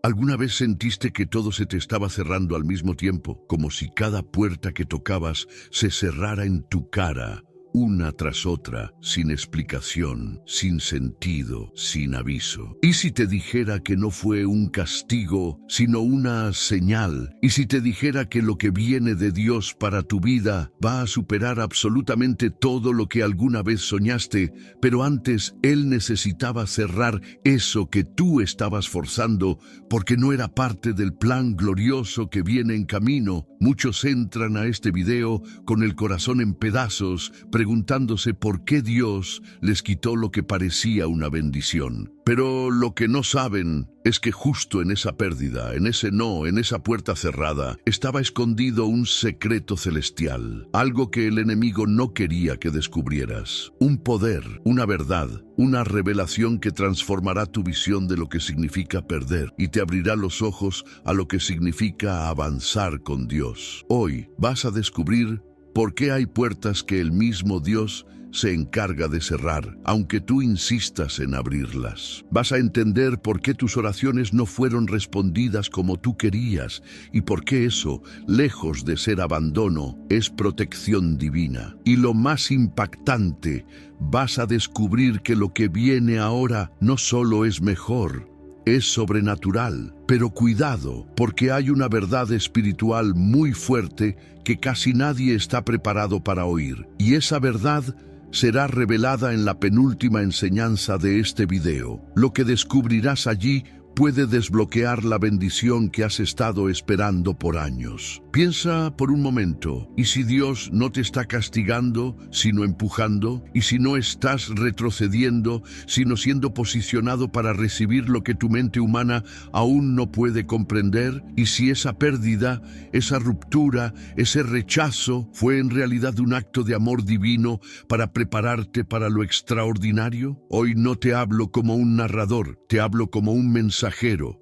¿Alguna vez sentiste que todo se te estaba cerrando al mismo tiempo, como si cada puerta que tocabas se cerrara en tu cara, una tras otra, sin explicación, sin sentido, sin aviso? ¿Y si te dijera que no fue un castigo, sino una señal? ¿Y si te dijera que lo que viene de Dios para tu vida va a superar absolutamente todo lo que alguna vez soñaste, pero antes Él necesitaba cerrar eso que tú estabas forzando porque no era parte del plan glorioso que viene en camino? Muchos entran a este video con el corazón en pedazos, preguntándose por qué Dios les quitó lo que parecía una bendición. Pero lo que no saben es que justo en esa pérdida, en ese no, en esa puerta cerrada, estaba escondido un secreto celestial, algo que el enemigo no quería que descubrieras. Un poder, una verdad, una revelación que transformará tu visión de lo que significa perder y te abrirá los ojos a lo que significa avanzar con Dios. Hoy vas a descubrir por qué hay puertas que el mismo Dios se encarga de cerrar, aunque tú insistas en abrirlas. Vas a entender por qué tus oraciones no fueron respondidas como tú querías y por qué eso, lejos de ser abandono, es protección divina. Y lo más impactante, vas a descubrir que lo que viene ahora no solo es mejor, es sobrenatural. Pero cuidado, porque hay una verdad espiritual muy fuerte que casi nadie está preparado para oír. Y esa verdad será revelada en la penúltima enseñanza de este video. Lo que descubrirás allí puede desbloquear la bendición que has estado esperando por años. Piensa por un momento, ¿y si Dios no te está castigando, sino empujando? ¿Y si no estás retrocediendo, sino siendo posicionado para recibir lo que tu mente humana aún no puede comprender? ¿Y si esa pérdida, esa ruptura, ese rechazo fue en realidad un acto de amor divino para prepararte para lo extraordinario? Hoy no te hablo como un narrador, te hablo como un mensajero,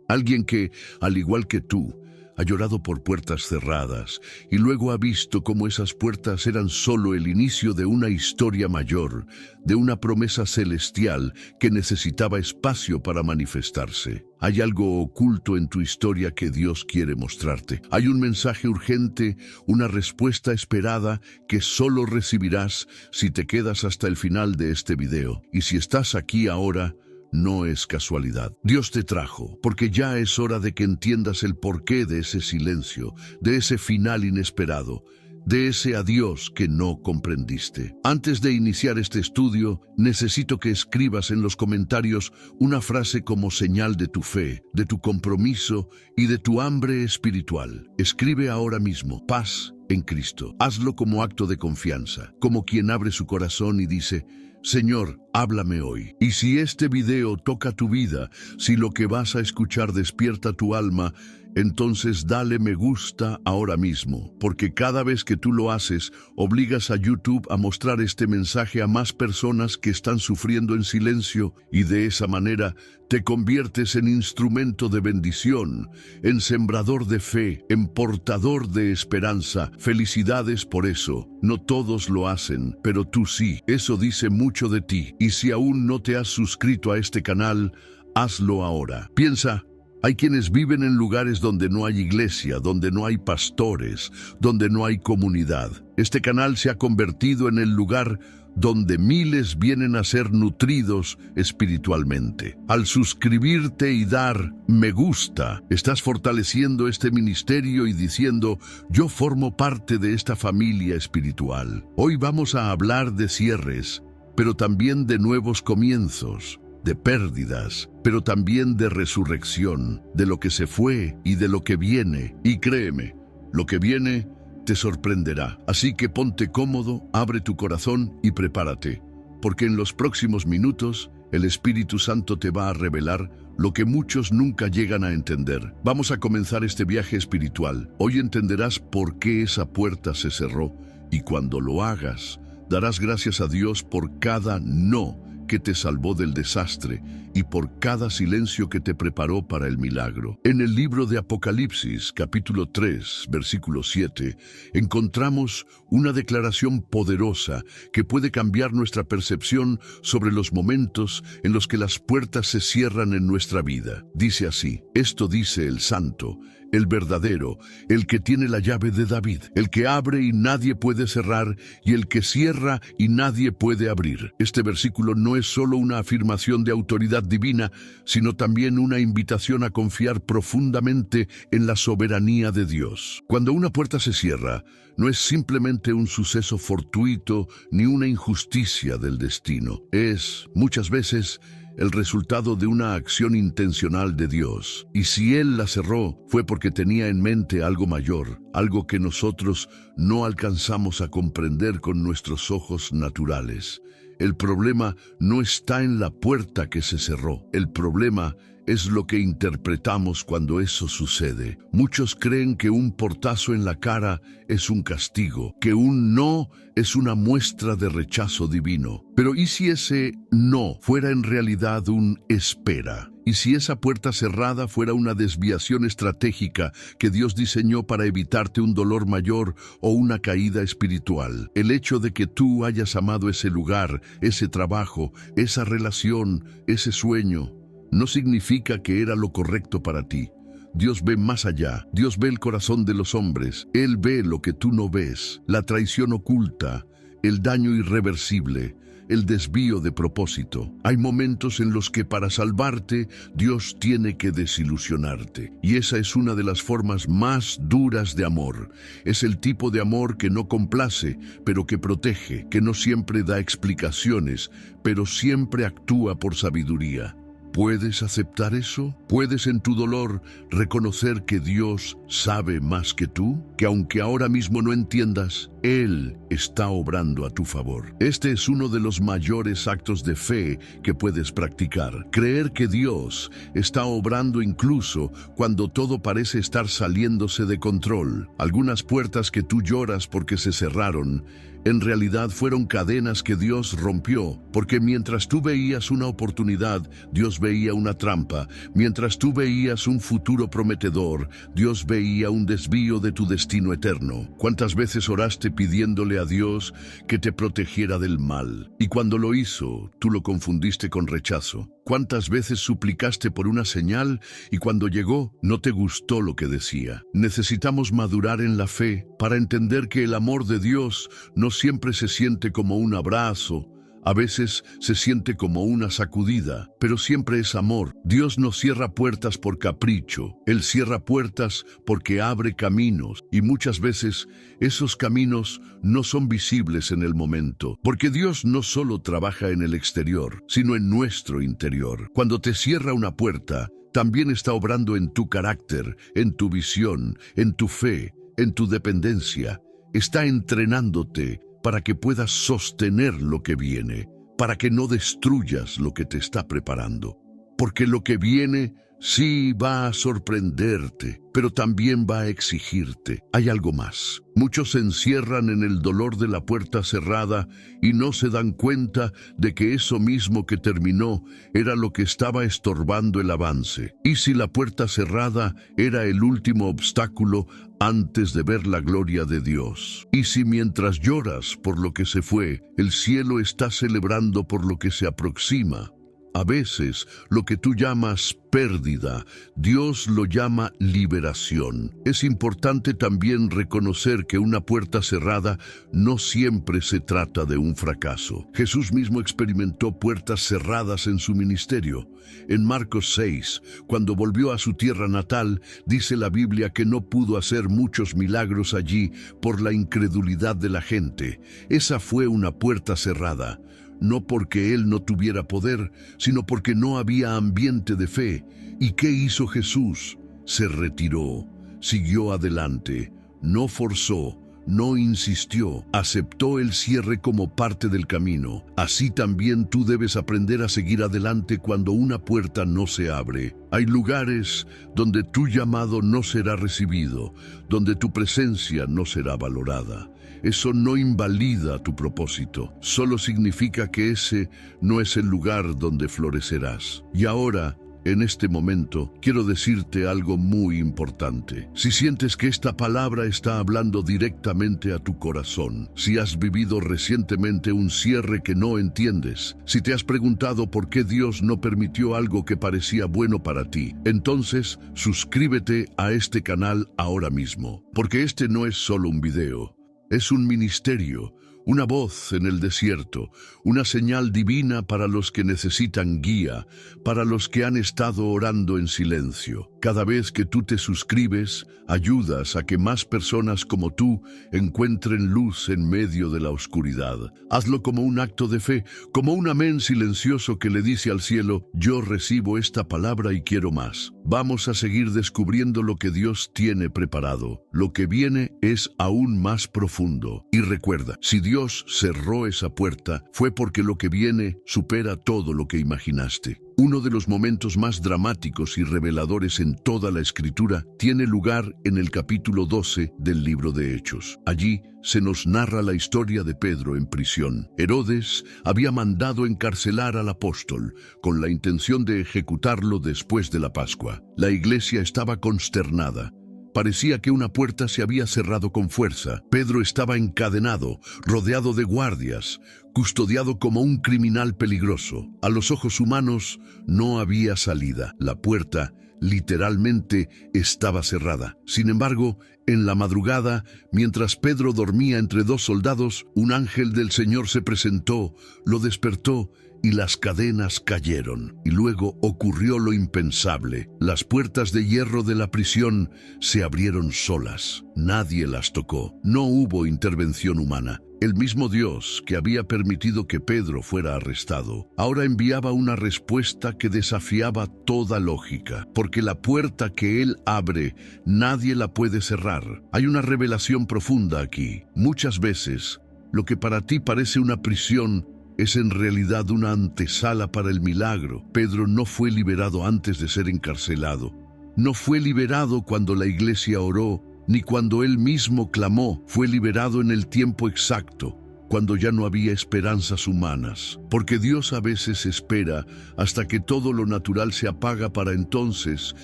alguien que, al igual que tú, ha llorado por puertas cerradas y luego ha visto cómo esas puertas eran solo el inicio de una historia mayor, de una promesa celestial que necesitaba espacio para manifestarse. Hay algo oculto en tu historia que Dios quiere mostrarte. Hay un mensaje urgente, una respuesta esperada que solo recibirás si te quedas hasta el final de este video. Y si estás aquí ahora, no es casualidad. Dios te trajo, porque ya es hora de que entiendas el porqué de ese silencio, de ese final inesperado, de ese adiós que no comprendiste. Antes de iniciar este estudio, necesito que escribas en los comentarios una frase como señal de tu fe, de tu compromiso y de tu hambre espiritual. Escribe ahora mismo: paz en Cristo. Hazlo como acto de confianza, como quien abre su corazón y dice: Señor, háblame hoy. Y si este video toca tu vida, si lo que vas a escuchar despierta tu alma, entonces dale me gusta ahora mismo, porque cada vez que tú lo haces, obligas a YouTube a mostrar este mensaje a más personas que están sufriendo en silencio, y de esa manera te conviertes en instrumento de bendición, en sembrador de fe, en portador de esperanza. Felicidades por eso. No todos lo hacen, pero tú sí. Eso dice mucho de ti. Y si aún no te has suscrito a este canal, hazlo ahora. Piensa: hay quienes viven en lugares donde no hay iglesia, donde no hay pastores, donde no hay comunidad. Este canal se ha convertido en el lugar donde miles vienen a ser nutridos espiritualmente. Al suscribirte y dar me gusta, estás fortaleciendo este ministerio y diciendo: yo formo parte de esta familia espiritual. Hoy vamos a hablar de cierres, pero también de nuevos comienzos, de pérdidas, pero también de resurrección, de lo que se fue y de lo que viene. Y créeme, lo que viene te sorprenderá. Así que ponte cómodo, abre tu corazón y prepárate, porque en los próximos minutos el Espíritu Santo te va a revelar lo que muchos nunca llegan a entender. Vamos a comenzar este viaje espiritual. Hoy entenderás por qué esa puerta se cerró, y cuando lo hagas, darás gracias a Dios por cada no que te salvó del desastre y por cada silencio que te preparó para el milagro. En el libro de Apocalipsis, capítulo 3, versículo 7, encontramos una declaración poderosa que puede cambiar nuestra percepción sobre los momentos en los que las puertas se cierran en nuestra vida. Dice así: esto dice el Santo, el verdadero, el que tiene la llave de David, el que abre y nadie puede cerrar, y el que cierra y nadie puede abrir. Este versículo no es solo una afirmación de autoridad divina, sino también una invitación a confiar profundamente en la soberanía de Dios. Cuando una puerta se cierra, no es simplemente un suceso fortuito ni una injusticia del destino. Es, muchas veces, el resultado de una acción intencional de Dios. Y si Él la cerró, fue porque tenía en mente algo mayor, algo que nosotros no alcanzamos a comprender con nuestros ojos naturales. El problema no está en la puerta que se cerró. El problema es lo que interpretamos cuando eso sucede. Muchos creen que un portazo en la cara es un castigo, que un no es una muestra de rechazo divino. Pero ¿y si ese no fuera en realidad un espera? ¿Y si esa puerta cerrada fuera una desviación estratégica que Dios diseñó para evitarte un dolor mayor o una caída espiritual? El hecho de que tú hayas amado ese lugar, ese trabajo, esa relación, ese sueño, no significa que era lo correcto para ti. Dios ve más allá. Dios ve el corazón de los hombres. Él ve lo que tú no ves, la traición oculta, el daño irreversible, el desvío de propósito. Hay momentos en los que para salvarte, Dios tiene que desilusionarte. Y esa es una de las formas más duras de amor. Es el tipo de amor que no complace, pero que protege, que no siempre da explicaciones, pero siempre actúa por sabiduría. ¿Puedes aceptar eso? ¿Puedes en tu dolor reconocer que Dios sabe más que tú? Que aunque ahora mismo no entiendas, Él está obrando a tu favor. Este es uno de los mayores actos de fe que puedes practicar. Creer que Dios está obrando incluso cuando todo parece estar saliéndose de control. Algunas puertas que tú lloras porque se cerraron, en realidad fueron cadenas que Dios rompió, porque mientras tú veías una oportunidad, Dios veía una trampa. Mientras tú veías un futuro prometedor, Dios veía un desvío de tu destino eterno. ¿Cuántas veces oraste pidiéndole a Dios que te protegiera del mal? Y cuando lo hizo, tú lo confundiste con rechazo. ¿Cuántas veces suplicaste por una señal y cuando llegó no te gustó lo que decía? Necesitamos madurar en la fe para entender que el amor de Dios no siempre se siente como un abrazo. A veces se siente como una sacudida, pero siempre es amor. Dios no cierra puertas por capricho. Él cierra puertas porque abre caminos, y muchas veces esos caminos no son visibles en el momento, porque Dios no solo trabaja en el exterior, sino en nuestro interior. Cuando te cierra una puerta, también está obrando en tu carácter, en tu visión, en tu fe, en tu dependencia. Está entrenándote para que puedas sostener lo que viene, para que no destruyas lo que te está preparando. Porque lo que viene sí va a sorprenderte, pero también va a exigirte. Hay algo más. Muchos se encierran en el dolor de la puerta cerrada y no se dan cuenta de que eso mismo que terminó era lo que estaba estorbando el avance. ¿Y si la puerta cerrada era el último obstáculo antes de ver la gloria de Dios? ¿Y si mientras lloras por lo que se fue, el cielo está celebrando por lo que se aproxima? A veces, lo que tú llamas pérdida, Dios lo llama liberación. Es importante también reconocer que una puerta cerrada no siempre se trata de un fracaso. Jesús mismo experimentó puertas cerradas en su ministerio. En Marcos 6, cuando volvió a su tierra natal, dice la Biblia que no pudo hacer muchos milagros allí por la incredulidad de la gente. Esa fue una puerta cerrada. No porque él no tuviera poder, sino porque no había ambiente de fe. ¿Y qué hizo Jesús? Se retiró, siguió adelante, no forzó, no insistió, aceptó el cierre como parte del camino. Así también tú debes aprender a seguir adelante cuando una puerta no se abre. Hay lugares donde tu llamado no será recibido, donde tu presencia no será valorada. Eso no invalida tu propósito, solo significa que ese no es el lugar donde florecerás. Y ahora, en este momento, quiero decirte algo muy importante. Si sientes que esta palabra está hablando directamente a tu corazón, si has vivido recientemente un cierre que no entiendes, si te has preguntado por qué Dios no permitió algo que parecía bueno para ti, entonces suscríbete a este canal ahora mismo, porque este no es solo un video, es un ministerio. Una voz en el desierto, una señal divina para los que necesitan guía, para los que han estado orando en silencio. Cada vez que tú te suscribes, ayudas a que más personas como tú encuentren luz en medio de la oscuridad. Hazlo como un acto de fe, como un amén silencioso que le dice al cielo: yo recibo esta palabra y quiero más. Vamos a seguir descubriendo lo que Dios tiene preparado. Lo que viene es aún más profundo. Y recuerda, si Dios cerró esa puerta, fue porque lo que viene supera todo lo que imaginaste. Uno de los momentos más dramáticos y reveladores en toda la Escritura tiene lugar en el capítulo 12 del libro de Hechos. Allí se nos narra la historia de Pedro en prisión. Herodes había mandado encarcelar al apóstol con la intención de ejecutarlo después de la Pascua. La iglesia estaba consternada. Parecía que una puerta se había cerrado con fuerza. Pedro estaba encadenado, rodeado de guardias, custodiado como un criminal peligroso. A los ojos humanos no había salida. La puerta literalmente estaba cerrada. Sin embargo, en la madrugada, mientras Pedro dormía entre dos soldados, un ángel del Señor se presentó, lo despertó y las cadenas cayeron. Y luego ocurrió lo impensable. Las puertas de hierro de la prisión se abrieron solas. Nadie las tocó. No hubo intervención humana. El mismo Dios que había permitido que Pedro fuera arrestado, ahora enviaba una respuesta que desafiaba toda lógica, porque la puerta que Él abre, nadie la puede cerrar. Hay una revelación profunda aquí. Muchas veces, lo que para ti parece una prisión es en realidad una antesala para el milagro. Pedro no fue liberado antes de ser encarcelado. No fue liberado cuando la iglesia oró, ni cuando él mismo clamó. Fue liberado en el tiempo exacto, cuando ya no había esperanzas humanas. Porque Dios a veces espera hasta que todo lo natural se apaga para entonces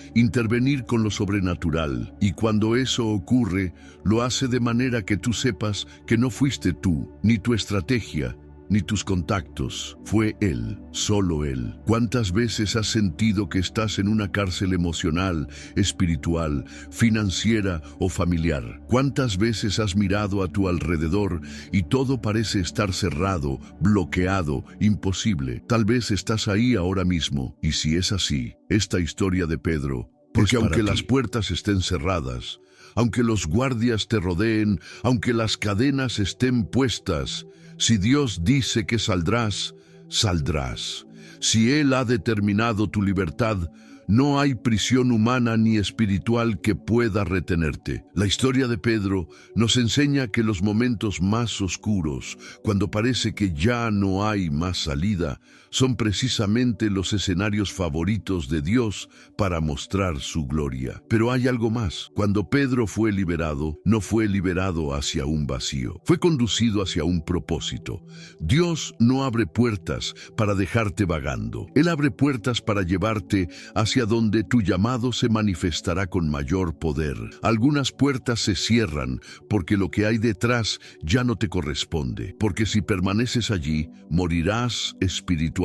intervenir con lo sobrenatural. Y cuando eso ocurre, lo hace de manera que tú sepas que no fuiste tú, ni tu estrategia, ni tus contactos. Fue Él, solo Él. ¿Cuántas veces has sentido que estás en una cárcel emocional, espiritual, financiera o familiar? ¿Cuántas veces has mirado a tu alrededor y todo parece estar cerrado, bloqueado, imposible? Tal vez estás ahí ahora mismo. Y si es así, esta historia de Pedro, porque aunque las puertas estén cerradas, aunque los guardias te rodeen, aunque las cadenas estén puestas, si Dios dice que saldrás, saldrás. Si Él ha determinado tu libertad, no hay prisión humana ni espiritual que pueda retenerte. La historia de Pedro nos enseña que los momentos más oscuros, cuando parece que ya no hay más salida, son precisamente los escenarios favoritos de Dios para mostrar su gloria. Pero hay algo más. Cuando Pedro fue liberado, no fue liberado hacia un vacío. Fue conducido hacia un propósito. Dios no abre puertas para dejarte vagando. Él abre puertas para llevarte hacia donde tu llamado se manifestará con mayor poder. Algunas puertas se cierran porque lo que hay detrás ya no te corresponde. Porque si permaneces allí, morirás espiritualmente.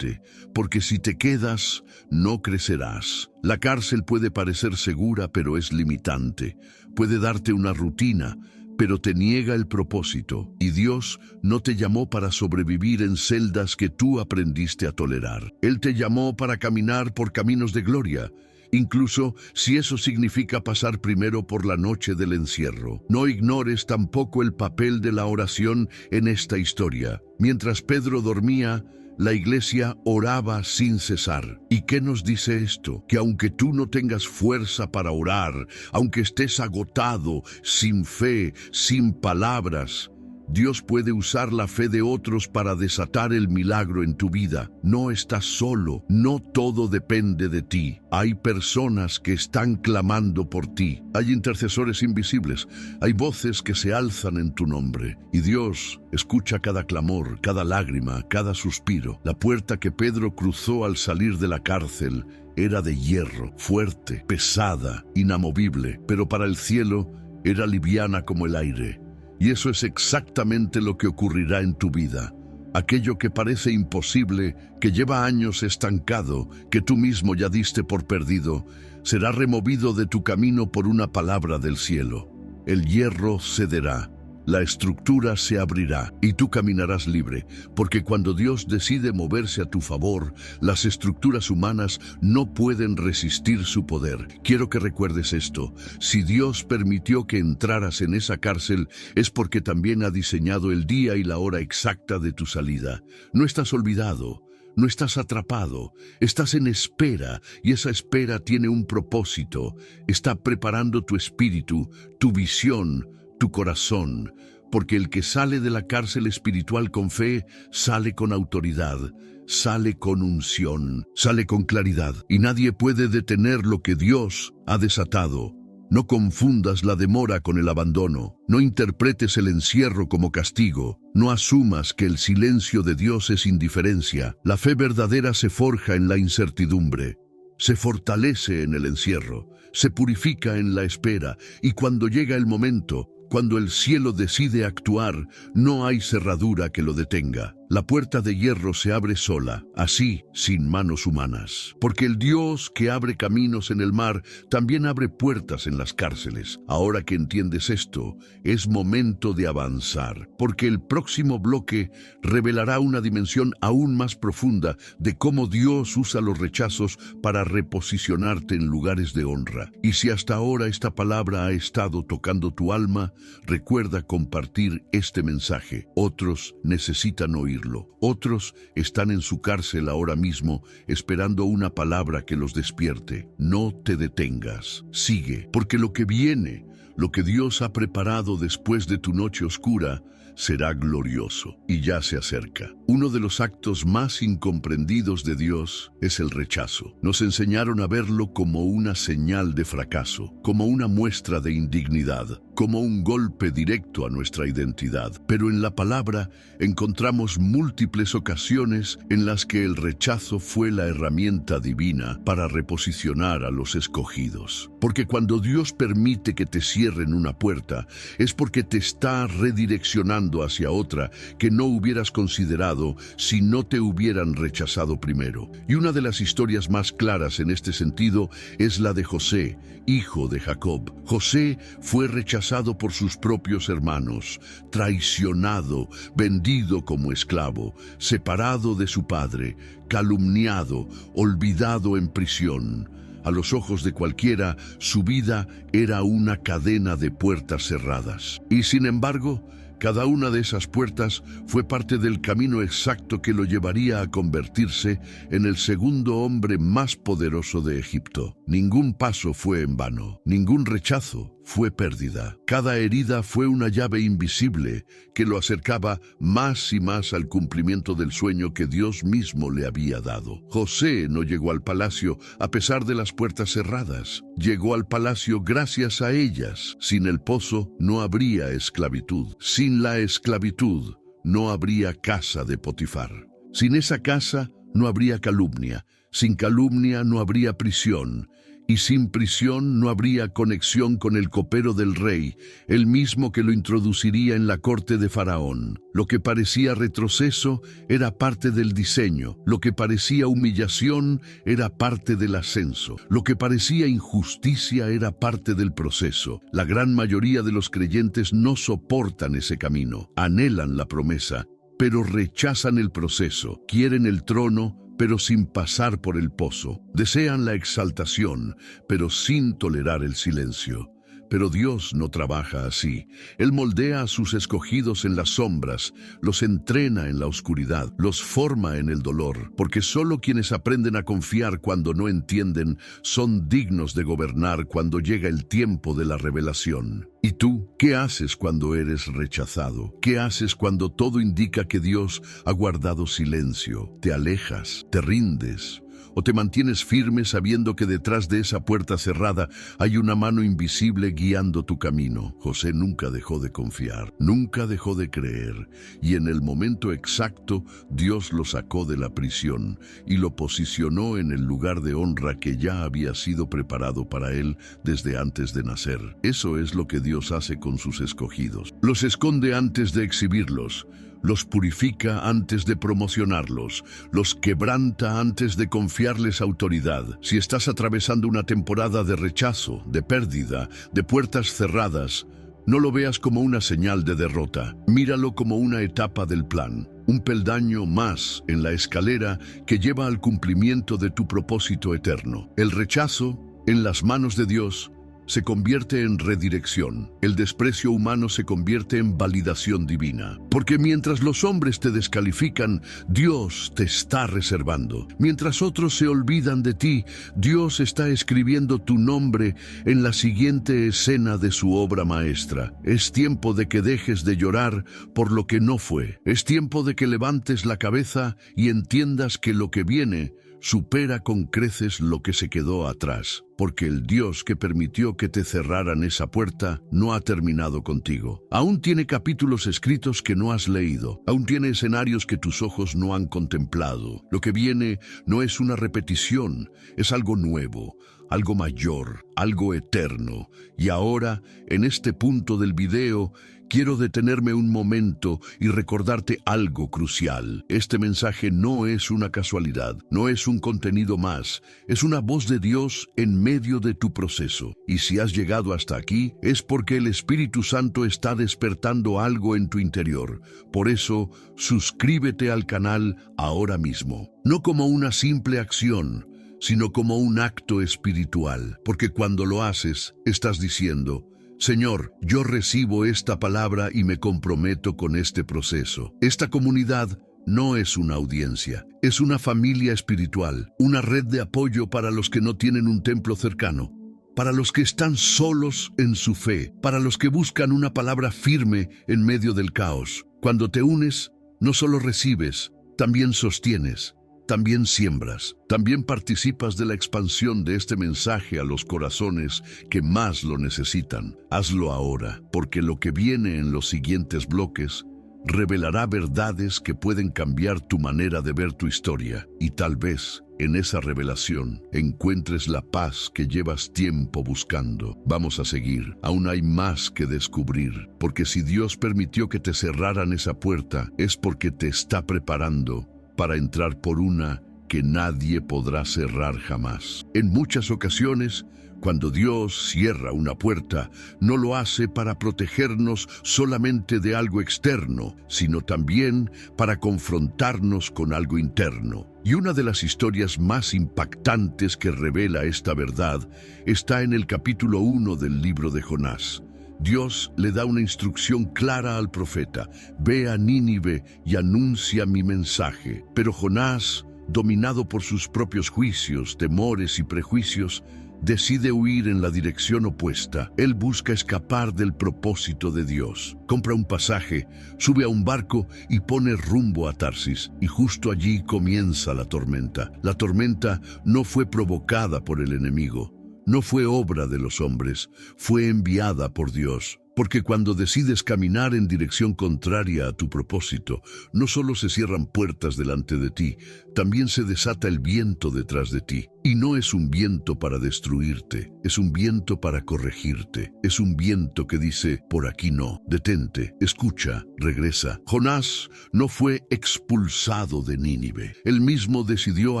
Porque si te quedas, no crecerás. La cárcel puede parecer segura, pero es limitante. Puede darte una rutina, pero te niega el propósito. Y Dios no te llamó para sobrevivir en celdas que tú aprendiste a tolerar. Él te llamó para caminar por caminos de gloria, incluso si eso significa pasar primero por la noche del encierro. No ignores tampoco el papel de la oración en esta historia. Mientras Pedro dormía, la iglesia oraba sin cesar. ¿Y qué nos dice esto? Que aunque tú no tengas fuerza para orar, aunque estés agotado, sin fe, sin palabras, Dios puede usar la fe de otros para desatar el milagro en tu vida. No estás solo, no todo depende de ti. Hay personas que están clamando por ti. Hay intercesores invisibles, hay voces que se alzan en tu nombre. Y Dios escucha cada clamor, cada lágrima, cada suspiro. La puerta que Pedro cruzó al salir de la cárcel era de hierro, fuerte, pesada, inamovible, pero para el cielo era liviana como el aire. Y eso es exactamente lo que ocurrirá en tu vida. Aquello que parece imposible, que lleva años estancado, que tú mismo ya diste por perdido, será removido de tu camino por una palabra del cielo. El hierro cederá, la estructura se abrirá y tú caminarás libre, porque cuando Dios decide moverse a tu favor, las estructuras humanas no pueden resistir su poder. Quiero que recuerdes esto: si Dios permitió que entraras en esa cárcel, es porque también ha diseñado el día y la hora exacta de tu salida. No estás olvidado. No estás atrapado, estás en espera, y esa espera tiene un propósito. Está preparando tu espíritu, tu visión, tu corazón, porque el que sale de la cárcel espiritual con fe, sale con autoridad, sale con unción, sale con claridad, y nadie puede detener lo que Dios ha desatado. No confundas la demora con el abandono, no interpretes el encierro como castigo, no asumas que el silencio de Dios es indiferencia. La fe verdadera se forja en la incertidumbre, se fortalece en el encierro, se purifica en la espera, y cuando llega el momento, cuando el cielo decide actuar, no hay cerradura que lo detenga. La puerta de hierro se abre sola, así, sin manos humanas. Porque el Dios que abre caminos en el mar, también abre puertas en las cárceles. Ahora que entiendes esto, es momento de avanzar, porque el próximo bloque revelará una dimensión aún más profunda de cómo Dios usa los rechazos para reposicionarte en lugares de honra. Y si hasta ahora esta palabra ha estado tocando tu alma, recuerda compartir este mensaje. Otros necesitan oírlo. Otros están en su cárcel ahora mismo esperando una palabra que los despierte. No te detengas. Sigue, porque lo que viene, lo que Dios ha preparado después de tu noche oscura, será glorioso y ya se acerca. Uno de los actos más incomprendidos de Dios es el rechazo. Nos enseñaron a verlo como una señal de fracaso, como una muestra de indignidad, como un golpe directo a nuestra identidad. Pero en la palabra encontramos múltiples ocasiones en las que el rechazo fue la herramienta divina para reposicionar a los escogidos. Porque cuando Dios permite que te cierren una puerta, es porque te está redireccionando hacia otra que no hubieras considerado si no te hubieran rechazado primero. Y una de las historias más claras en este sentido es la de José, hijo de Jacob. José fue rechazado por sus propios hermanos, traicionado, vendido como esclavo, separado de su padre, calumniado, olvidado en prisión. A los ojos de cualquiera, su vida era una cadena de puertas cerradas. Y sin embargo, cada una de esas puertas fue parte del camino exacto que lo llevaría a convertirse en el segundo hombre más poderoso de Egipto. Ningún paso fue en vano, ningún rechazo fue pérdida. Cada herida fue una llave invisible que lo acercaba más y más al cumplimiento del sueño que Dios mismo le había dado. José no llegó al palacio a pesar de las puertas cerradas. Llegó al palacio gracias a ellas. Sin el pozo no habría esclavitud. Sin la esclavitud no habría casa de Potifar. Sin esa casa no habría calumnia. Sin calumnia no habría prisión. Y sin prisión no habría conexión con el copero del rey, el mismo que lo introduciría en la corte de Faraón. Lo que parecía retroceso era parte del diseño. Lo que parecía humillación era parte del ascenso. Lo que parecía injusticia era parte del proceso. La gran mayoría de los creyentes no soportan ese camino. Anhelan la promesa, pero rechazan el proceso. Quieren el trono, pero sin pasar por el pozo. Desean la exaltación, pero sin tolerar el silencio. Pero Dios no trabaja así. Él moldea a sus escogidos en las sombras, los entrena en la oscuridad, los forma en el dolor, porque solo quienes aprenden a confiar cuando no entienden son dignos de gobernar cuando llega el tiempo de la revelación. ¿Y tú? ¿Qué haces cuando eres rechazado? ¿Qué haces cuando todo indica que Dios ha guardado silencio? ¿Te alejas? ¿Te rindes? ¿O te mantienes firme sabiendo que detrás de esa puerta cerrada hay una mano invisible guiando tu camino? José nunca dejó de confiar, nunca dejó de creer, y en el momento exacto Dios lo sacó de la prisión y lo posicionó en el lugar de honra que ya había sido preparado para él desde antes de nacer. Eso es lo que Dios hace con sus escogidos. Los esconde antes de exhibirlos. Los purifica antes de promocionarlos, los quebranta antes de confiarles autoridad. Si estás atravesando una temporada de rechazo, de pérdida, de puertas cerradas, no lo veas como una señal de derrota. Míralo como una etapa del plan, un peldaño más en la escalera que lleva al cumplimiento de tu propósito eterno. El rechazo, en las manos de Dios, se convierte en redirección. El desprecio humano se convierte en validación divina. Porque mientras los hombres te descalifican, Dios te está reservando. Mientras otros se olvidan de ti, Dios está escribiendo tu nombre en la siguiente escena de su obra maestra. Es tiempo de que dejes de llorar por lo que no fue. Es tiempo de que levantes la cabeza y entiendas que lo que viene supera con creces lo que se quedó atrás, porque el Dios que permitió que te cerraran esa puerta no ha terminado contigo. Aún tiene capítulos escritos que no has leído, aún tiene escenarios que tus ojos no han contemplado. Lo que viene no es una repetición, es algo nuevo, algo mayor, algo eterno. Y ahora, en este punto del video, quiero detenerme un momento y recordarte algo crucial. Este mensaje no es una casualidad, no es un contenido más, es una voz de Dios en medio de tu proceso. Y si has llegado hasta aquí, es porque el Espíritu Santo está despertando algo en tu interior. Por eso, suscríbete al canal ahora mismo. No como una simple acción, sino como un acto espiritual. Porque cuando lo haces, estás diciendo: Señor, yo recibo esta palabra y me comprometo con este proceso. Esta comunidad no es una audiencia, es una familia espiritual, una red de apoyo para los que no tienen un templo cercano, para los que están solos en su fe, para los que buscan una palabra firme en medio del caos. Cuando te unes, no solo recibes, también sostienes. También siembras, también participas de la expansión de este mensaje a los corazones que más lo necesitan. Hazlo ahora, porque lo que viene en los siguientes bloques revelará verdades que pueden cambiar tu manera de ver tu historia. Y tal vez en esa revelación encuentres la paz que llevas tiempo buscando. Vamos a seguir, aún hay más que descubrir, porque si Dios permitió que te cerraran esa puerta, es porque te está preparando para entrar por una que nadie podrá cerrar jamás. En muchas ocasiones, cuando Dios cierra una puerta, no lo hace para protegernos solamente de algo externo, sino también para confrontarnos con algo interno. Y una de las historias más impactantes que revela esta verdad está en el capítulo 1 del libro de Jonás. Dios le da una instrucción clara al profeta: ve a Nínive y anuncia mi mensaje. Pero Jonás, dominado por sus propios juicios, temores y prejuicios, decide huir en la dirección opuesta. Él busca escapar del propósito de Dios. Compra un pasaje, sube a un barco y pone rumbo a Tarsis. Y justo allí comienza la tormenta. La tormenta no fue provocada por el enemigo. No fue obra de los hombres, fue enviada por Dios. Porque cuando decides caminar en dirección contraria a tu propósito, no solo se cierran puertas delante de ti, también se desata el viento detrás de ti. Y no es un viento para destruirte, es un viento para corregirte. Es un viento que dice: por aquí no, detente, escucha, regresa. Jonás no fue expulsado de Nínive, él mismo decidió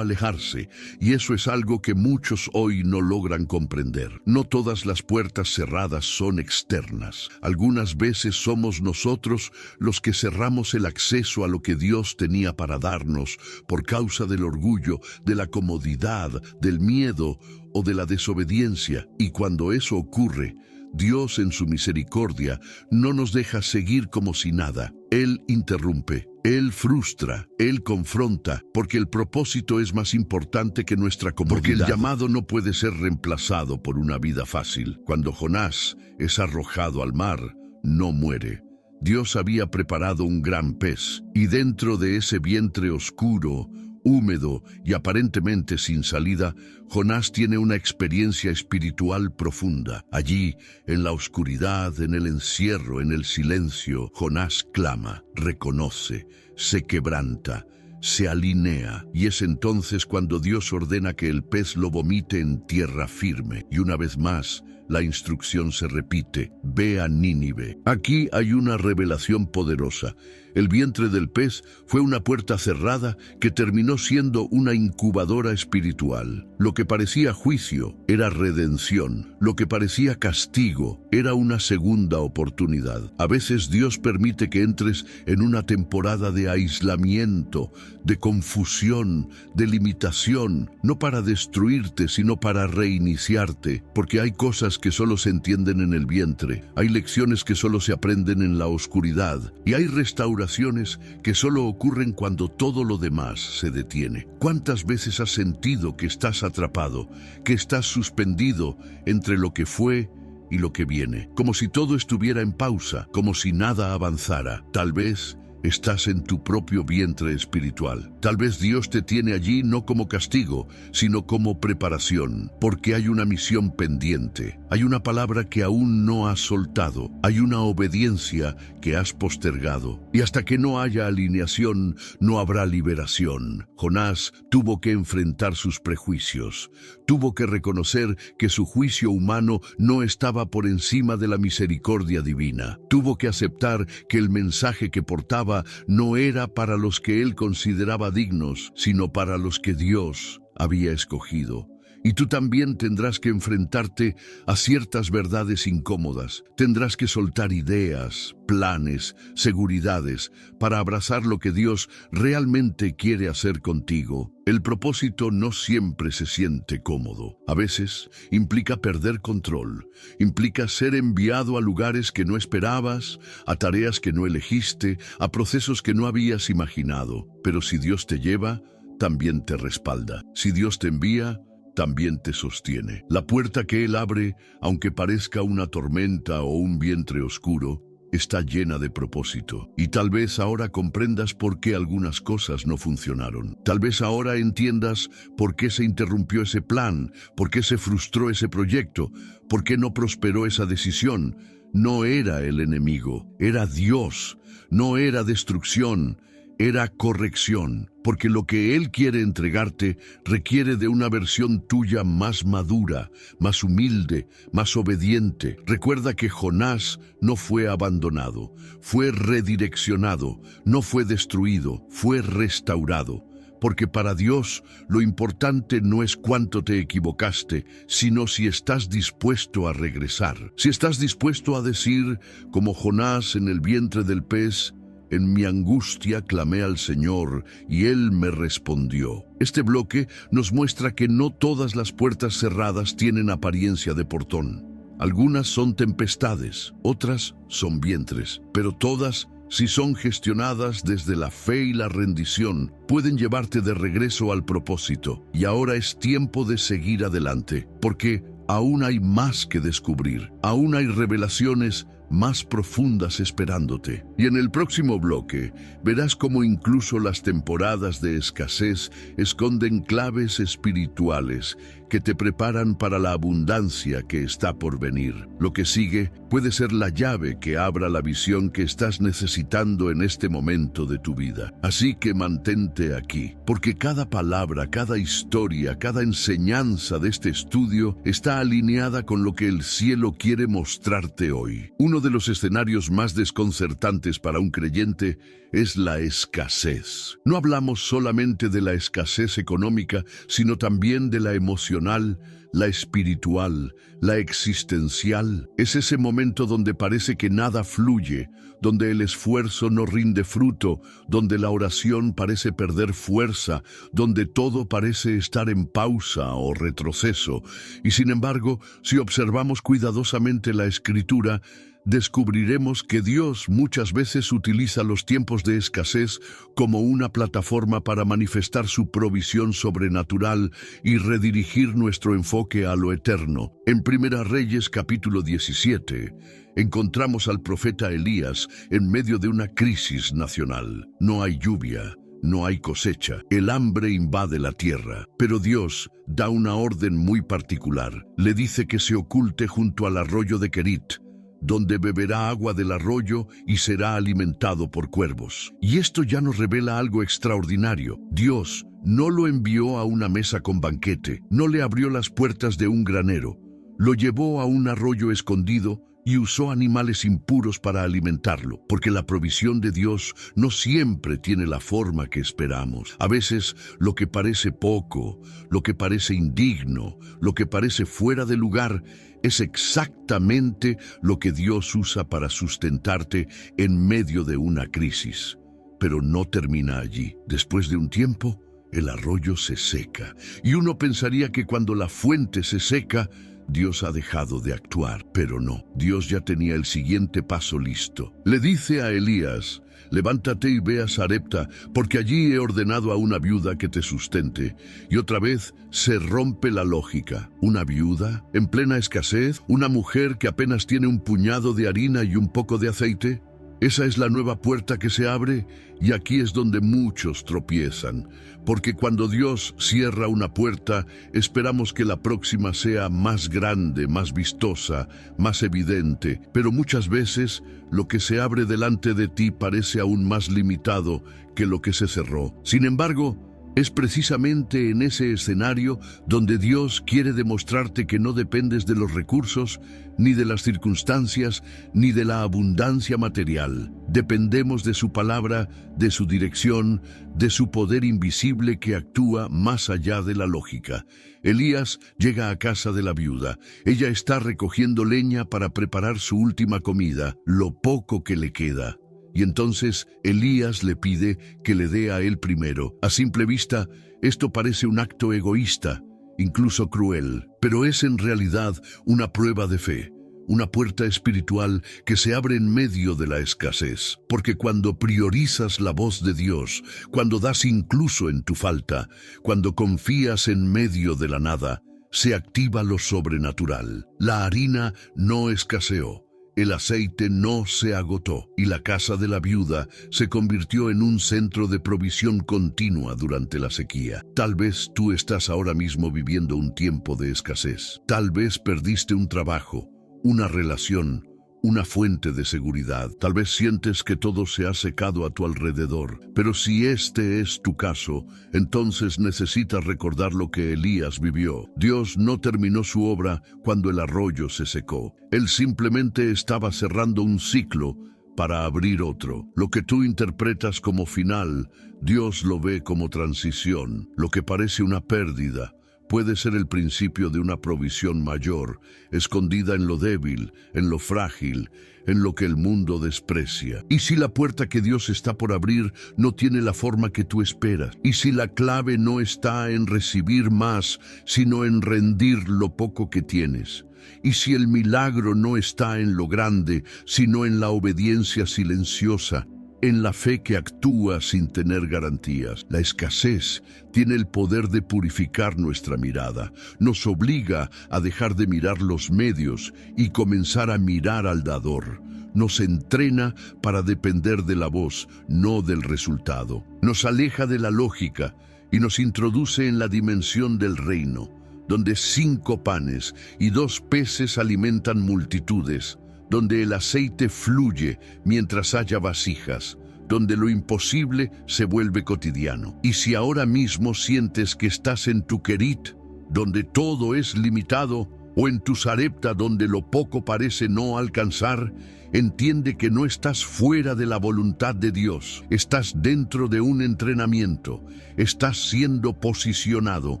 alejarse, y eso es algo que muchos hoy no logran comprender. No todas las puertas cerradas son externas. Algunas veces somos nosotros los que cerramos el acceso a lo que Dios tenía para darnos por causa del orgullo, de la comodidad, del miedo o de la desobediencia. Y cuando eso ocurre, Dios en su misericordia no nos deja seguir como si nada. Él interrumpe, Él frustra, Él confronta, porque el propósito es más importante que nuestra comodidad. Porque el llamado no puede ser reemplazado por una vida fácil. Cuando Jonás es arrojado al mar, no muere. Dios había preparado un gran pez, y dentro de ese vientre oscuro, húmedo y aparentemente sin salida, Jonás tiene una experiencia espiritual profunda. Allí, en la oscuridad, en el encierro, en el silencio, Jonás clama, reconoce, se quebranta, se alinea, y es entonces cuando Dios ordena que el pez lo vomite en tierra firme. Y una vez más, la instrucción se repite, ve a Nínive. Aquí hay una revelación poderosa. El vientre del pez fue una puerta cerrada que terminó siendo una incubadora espiritual. Lo que parecía juicio era redención. Lo que parecía castigo era una segunda oportunidad. A veces Dios permite que entres en una temporada de aislamiento, de confusión, de limitación, no para destruirte, sino para reiniciarte, porque hay cosas que solo se entienden en el vientre, hay lecciones que solo se aprenden en la oscuridad, y hay restauraciones que solo ocurren cuando todo lo demás se detiene. ¿Cuántas veces has sentido que estás atrapado, que estás suspendido entre lo que fue y lo que viene? Como si todo estuviera en pausa, como si nada avanzara. Tal vez estás en tu propio vientre espiritual. Tal vez Dios te tiene allí no como castigo, sino como preparación, porque hay una misión pendiente, hay una palabra que aún no has soltado, hay una obediencia que has postergado, y hasta que no haya alineación, no habrá liberación. Jonás tuvo que enfrentar sus prejuicios, tuvo que reconocer que su juicio humano no estaba por encima de la misericordia divina, tuvo que aceptar que el mensaje que portaba no era para los que él consideraba dignos, sino para los que Dios había escogido. Y tú también tendrás que enfrentarte a ciertas verdades incómodas. Tendrás que soltar ideas, planes, seguridades, para abrazar lo que Dios realmente quiere hacer contigo. El propósito no siempre se siente cómodo. A veces implica perder control, implica ser enviado a lugares que no esperabas, a tareas que no elegiste, a procesos que no habías imaginado. Pero si Dios te lleva, también te respalda. Si Dios te envía, también te sostiene. La puerta que Él abre, aunque parezca una tormenta o un vientre oscuro, está llena de propósito. Y tal vez ahora comprendas por qué algunas cosas no funcionaron. Tal vez ahora entiendas por qué se interrumpió ese plan, por qué se frustró ese proyecto, por qué no prosperó esa decisión. No era el enemigo, era Dios. No era destrucción, era corrección, porque lo que Él quiere entregarte requiere de una versión tuya más madura, más humilde, más obediente. Recuerda que Jonás no fue abandonado, fue redireccionado, no fue destruido, fue restaurado. Porque para Dios lo importante no es cuánto te equivocaste, sino si estás dispuesto a regresar. Si estás dispuesto a decir, como Jonás en el vientre del pez, en mi angustia clamé al Señor, y Él me respondió. Este bloque nos muestra que no todas las puertas cerradas tienen apariencia de portón. Algunas son tempestades, otras son vientres, pero todas, si son gestionadas desde la fe y la rendición, pueden llevarte de regreso al propósito. Y ahora es tiempo de seguir adelante, porque aún hay más que descubrir, aún hay revelaciones más profundas esperándote. Y en el próximo bloque verás cómo incluso las temporadas de escasez esconden claves espirituales que te preparan para la abundancia que está por venir. Lo que sigue puede ser la llave que abra la visión que estás necesitando en este momento de tu vida. Así que mantente aquí, porque cada palabra, cada historia, cada enseñanza de este estudio está alineada con lo que el cielo quiere mostrarte hoy. Uno de los escenarios más desconcertantes para un creyente es la escasez. No hablamos solamente de la escasez económica, sino también de la emocional emocional, la espiritual, la existencial. Es ese momento donde parece que nada fluye, donde el esfuerzo no rinde fruto, donde la oración parece perder fuerza, donde todo parece estar en pausa o retroceso. Y sin embargo, si observamos cuidadosamente la Escritura, descubriremos que Dios muchas veces utiliza los tiempos de escasez como una plataforma para manifestar su provisión sobrenatural y redirigir nuestro enfoque a lo eterno. En Primera Reyes capítulo 17, encontramos al profeta Elías en medio de una crisis nacional. No hay lluvia, no hay cosecha, el hambre invade la tierra, pero Dios da una orden muy particular. Le dice que se oculte junto al arroyo de Querit, donde beberá agua del arroyo y será alimentado por cuervos. Y esto ya nos revela algo extraordinario. Dios no lo envió a una mesa con banquete, no le abrió las puertas de un granero, lo llevó a un arroyo escondido y usó animales impuros para alimentarlo, porque la provisión de Dios no siempre tiene la forma que esperamos. A veces lo que parece poco, lo que parece indigno, lo que parece fuera de lugar, es exactamente lo que Dios usa para sustentarte en medio de una crisis. Pero no termina allí. Después de un tiempo, el arroyo se seca, y uno pensaría que cuando la fuente se seca, Dios ha dejado de actuar, pero no. Dios ya tenía el siguiente paso listo. Le dice a Elías: levántate y ve a Sarepta, porque allí he ordenado a una viuda que te sustente. Y otra vez se rompe la lógica. ¿Una viuda? ¿En plena escasez? ¿Una mujer que apenas tiene un puñado de harina y un poco de aceite? Esa es la nueva puerta que se abre, y aquí es donde muchos tropiezan, porque cuando Dios cierra una puerta, esperamos que la próxima sea más grande, más vistosa, más evidente, pero muchas veces lo que se abre delante de ti parece aún más limitado que lo que se cerró. Sin embargo, es precisamente en ese escenario donde Dios quiere demostrarte que no dependes de los recursos, ni de las circunstancias, ni de la abundancia material. Dependemos de su palabra, de su dirección, de su poder invisible que actúa más allá de la lógica. Elías llega a casa de la viuda. Ella está recogiendo leña para preparar su última comida, lo poco que le queda. Y entonces Elías le pide que le dé a él primero. A simple vista, esto parece un acto egoísta, incluso cruel, pero es en realidad una prueba de fe, una puerta espiritual que se abre en medio de la escasez. Porque cuando priorizas la voz de Dios, cuando das incluso en tu falta, cuando confías en medio de la nada, se activa lo sobrenatural. La harina no escaseó. El aceite no se agotó, y la casa de la viuda se convirtió en un centro de provisión continua durante la sequía. Tal vez tú estás ahora mismo viviendo un tiempo de escasez. Tal vez perdiste un trabajo, una relación, una fuente de seguridad. Tal vez sientes que todo se ha secado a tu alrededor. Pero si este es tu caso, entonces necesitas recordar lo que Elías vivió. Dios no terminó su obra cuando el arroyo se secó. Él simplemente estaba cerrando un ciclo para abrir otro. Lo que tú interpretas como final, Dios lo ve como transición. Lo que parece una pérdida puede ser el principio de una provisión mayor, escondida en lo débil, en lo frágil, en lo que el mundo desprecia. Y si la puerta que Dios está por abrir no tiene la forma que tú esperas, y si la clave no está en recibir más, sino en rendir lo poco que tienes, y si el milagro no está en lo grande, sino en la obediencia silenciosa, en la fe que actúa sin tener garantías. La escasez tiene el poder de purificar nuestra mirada. Nos obliga a dejar de mirar los medios y comenzar a mirar al dador. Nos entrena para depender de la voz, no del resultado. Nos aleja de la lógica y nos introduce en la dimensión del reino, donde 5 panes y 2 peces alimentan multitudes, donde el aceite fluye mientras haya vasijas, donde lo imposible se vuelve cotidiano. Y si ahora mismo sientes que estás en tu Querit, donde todo es limitado, o en tu Sarepta, donde lo poco parece no alcanzar, entiende que no estás fuera de la voluntad de Dios, estás dentro de un entrenamiento, estás siendo posicionado,